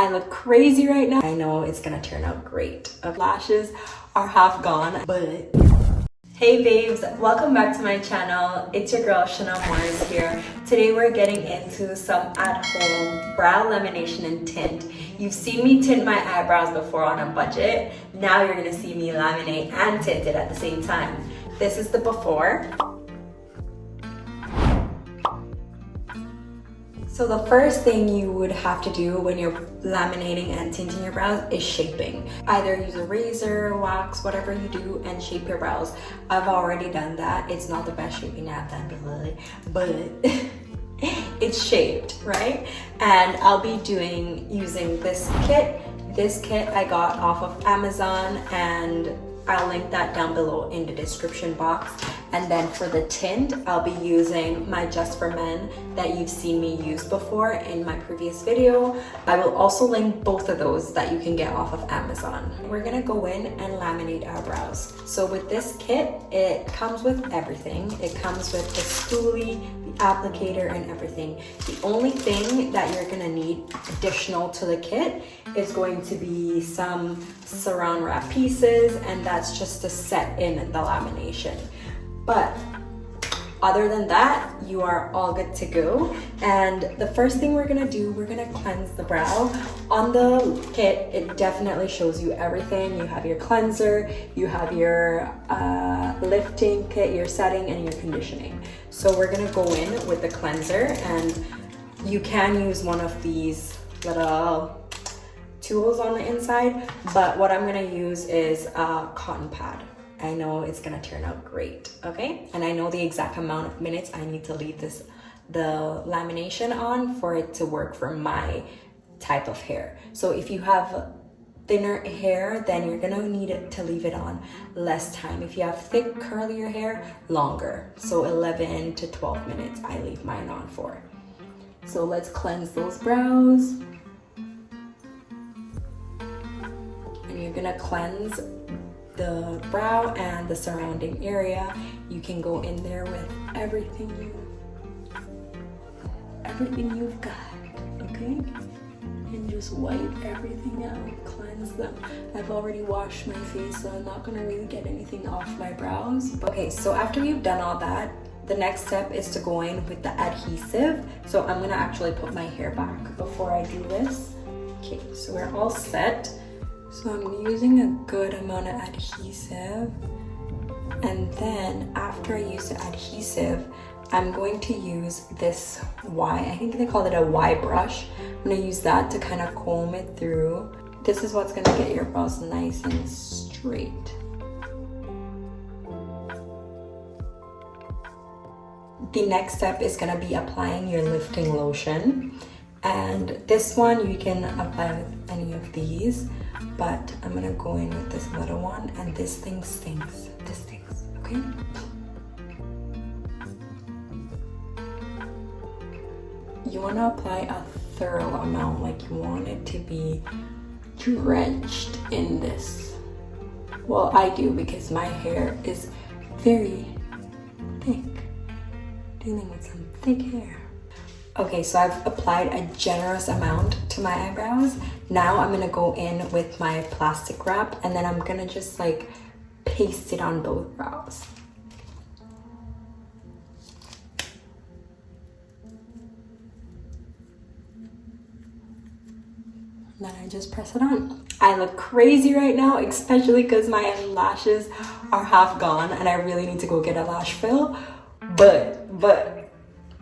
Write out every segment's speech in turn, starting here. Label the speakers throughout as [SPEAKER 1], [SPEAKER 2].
[SPEAKER 1] I look crazy right now. I know it's gonna turn out great. Lashes are half gone, but hey babes, welcome back to my channel. It's your girl Chanel Morris here. Today we're getting into some at-home brow lamination and tint. You've seen me tint my eyebrows before on a budget. Now you're gonna see me laminate and tint it at the same time. This is the before. So the first thing you would have to do when you're laminating and tinting your brows is shaping. Either use a razor, wax, whatever you do, and shape your brows. I've already done that. It's not the best shaping I've done, but it's shaped, right? And I'll be using this kit. This kit I got off of Amazon, and I'll link that down below in the description box. And then for the tint, I'll be using my Just For Men that you've seen me use before in my previous video. I will also link both of those that you can get off of Amazon. We're gonna go in and laminate our brows. So with this kit, it comes with everything. It comes with the spoolie, the applicator, and everything. The only thing that you're gonna need additional to the kit is going to be some saran wrap pieces, and that's just to set in the lamination. But other than that, you are all good to go. And the first thing we're gonna do, we're gonna cleanse the brow. On the kit, it definitely shows you everything. You have your cleanser, you have your lifting kit, your setting, and your conditioning. So we're gonna go in with the cleanser, and you can use one of these little tools on the inside, but what I'm gonna use is a cotton pad. I know it's gonna turn out great, okay? And I know the exact amount of minutes I need to leave the lamination on for it to work for my type of hair. So if you have thinner hair, then you're gonna need it to leave it on less time. If you have thick, curlier hair, longer. So 11 to 12 minutes I leave mine on for. So let's cleanse those brows. And you're gonna cleanse the brow and the surrounding area. You can go in there with everything you've got, okay? And just wipe everything out, cleanse them. I've already washed my face, so I'm not gonna really get anything off my brows. Okay, so after you've done all that, the next step is to go in with the adhesive. So I'm gonna actually put my hair back before I do this. Okay, so we're all set. So I'm using a good amount of adhesive, and then after I use the adhesive, I'm going to use this I think they call it a Y brush. I'm gonna use that to kind of comb it through. This is what's gonna get your brows nice and straight. The next step is gonna be applying your lifting lotion. And this one you can apply with any of these, but I'm gonna go in with this little one, and this thing stinks. This stinks, okay? You wanna apply a thorough amount, like you want it to be drenched in this. Well, I do, because my hair is very thick. Dealing with some thick hair. Okay, so I've applied a generous amount to my eyebrows. Now I'm gonna go in with my plastic wrap, and then I'm gonna just like paste it on both brows. Then I just press it on. I look crazy right now, especially because my lashes are half gone and I really need to go get a lash fill, but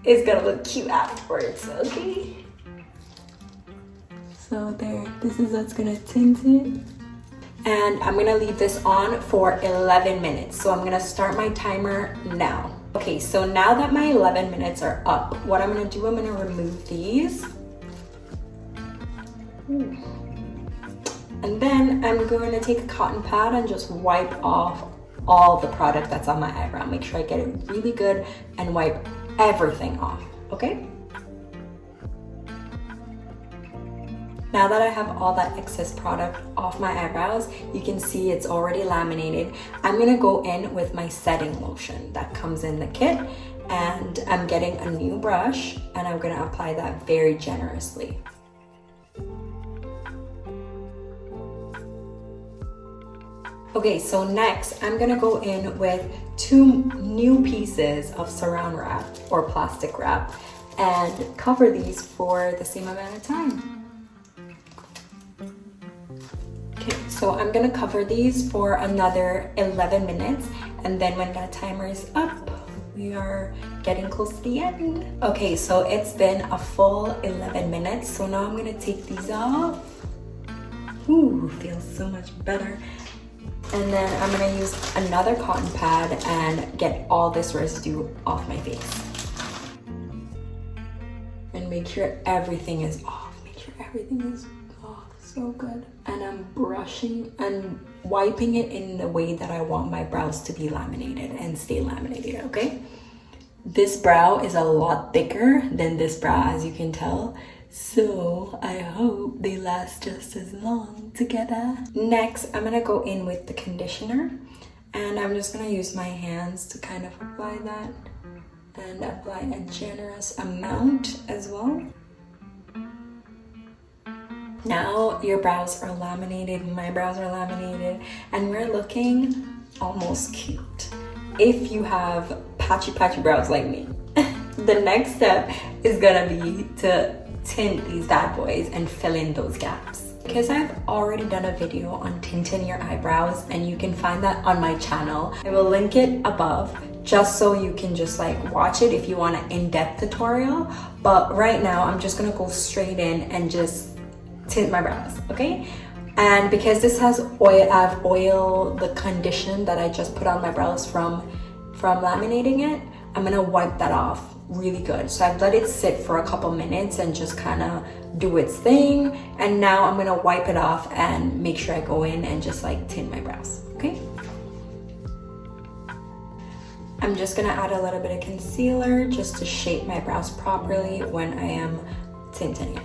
[SPEAKER 1] it's gonna look cute afterwards, okay? So there, this is what's gonna tint it. And I'm gonna leave this on for 11 minutes. So I'm gonna start my timer now. Okay, so now that my 11 minutes are up, what I'm gonna do, I'm gonna remove these. And then I'm going to take a cotton pad and just wipe off all the product that's on my eyebrow. Make sure I get it really good and wipe everything off, okay? Now that I have all that excess product off my eyebrows, you can see it's already laminated. I'm gonna go in with my setting lotion that comes in the kit, and I'm getting a new brush and I'm gonna apply that very generously. Okay, so next I'm gonna go in with 2 new pieces of saran wrap or plastic wrap and cover these for the same amount of time. Okay, so I'm gonna cover these for another 11 minutes, and then when that timer is up, we are getting close to the end. Okay, so it's been a full 11 minutes, so now I'm gonna take these off. Ooh, feels so much better. And then I'm gonna use another cotton pad and get all this residue off my face. And make sure everything is off. Make sure everything is off. So good. And I'm brushing and wiping it in the way that I want my brows to be laminated and stay laminated, okay? This brow is a lot thicker than this brow, as you can tell. So I hope they last just as long together. Next, I'm gonna go in with the conditioner, and I'm just gonna use my hands to kind of apply that and apply a generous amount as well. Now your brows are laminated, my brows are laminated, and we're looking almost cute. If you have patchy brows like me, the next step is gonna be to tint these bad boys and fill in those gaps. Because I've already done a video on tinting your eyebrows, and you can find that on my channel. I will link it above just so you can just like watch it if you want an in-depth tutorial. But right now I'm just gonna go straight in and just tint my brows, okay? And because this has oil, I have oil, the condition that I just put on my brows from laminating it, I'm gonna wipe that off really good. So I've let it sit for a couple minutes and just kind of do its thing. And now I'm gonna wipe it off and make sure I go in and just like tint my brows, okay? I'm just gonna add a little bit of concealer just to shape my brows properly when I am tinting it.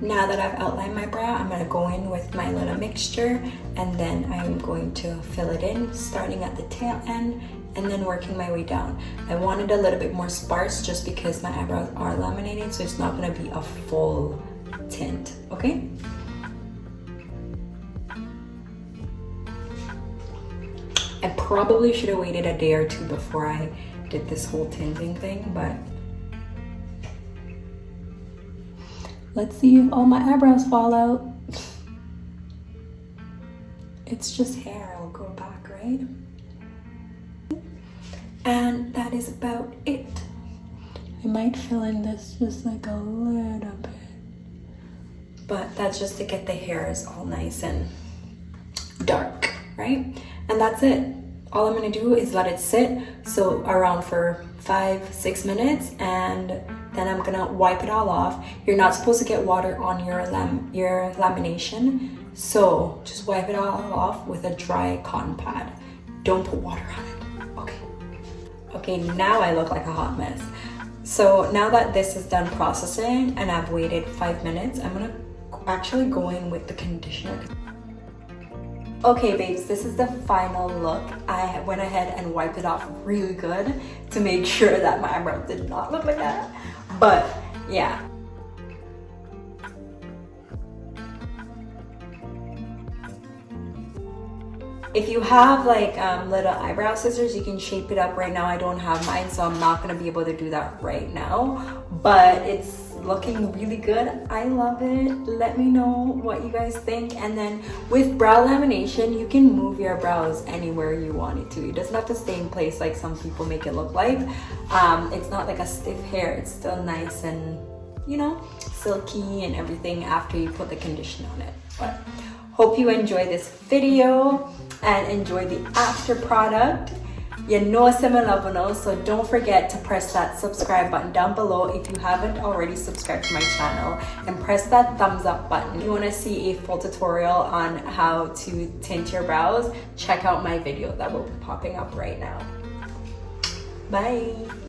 [SPEAKER 1] Now that I've outlined my brow, I'm gonna go in with my little mixture, and then I'm going to fill it in, starting at the tail end and then working my way down. I wanted a little bit more sparse just because my eyebrows are laminated, so it's not gonna be a full tint, okay? I probably should have waited a day or two before I did this whole tinting thing, but let's see if all my eyebrows fall out. It's just hair, I'll go back, right? And that is about it. I might fill in this just like a little bit, but that's just to get the hairs all nice and dark, right? And that's it. All I'm gonna do is let it sit, so around for 5-6 minutes, and then I'm gonna wipe it all off. You're not supposed to get water on your lamination, so just wipe it all off with a dry cotton pad. Don't put water on it, okay? Okay, now I look like a hot mess. So now that this is done processing and I've waited 5 minutes, I'm gonna actually go in with the conditioner. Okay babes, this is the final look. I went ahead and wiped it off really good to make sure that my eyebrows did not look like that. But yeah. If you have like little eyebrow scissors, you can shape it up. Right now I don't have mine, so I'm not gonna be able to do that right now, but it's looking really good. I love it. Let me know what you guys think. And then with brow lamination, you can move your brows anywhere you want it to. It doesn't have to stay in place like some people make it look like. It's not like a stiff hair. It's still nice and, you know, silky and everything after you put the conditioner on it. But hope you enjoy this video and enjoy the after product. You know I'm loving, so don't forget to press that subscribe button down below if you haven't already subscribed to my channel, and press that thumbs up button. If you want to see a full tutorial on how to tint your brows, check out my video that will be popping up right now. Bye.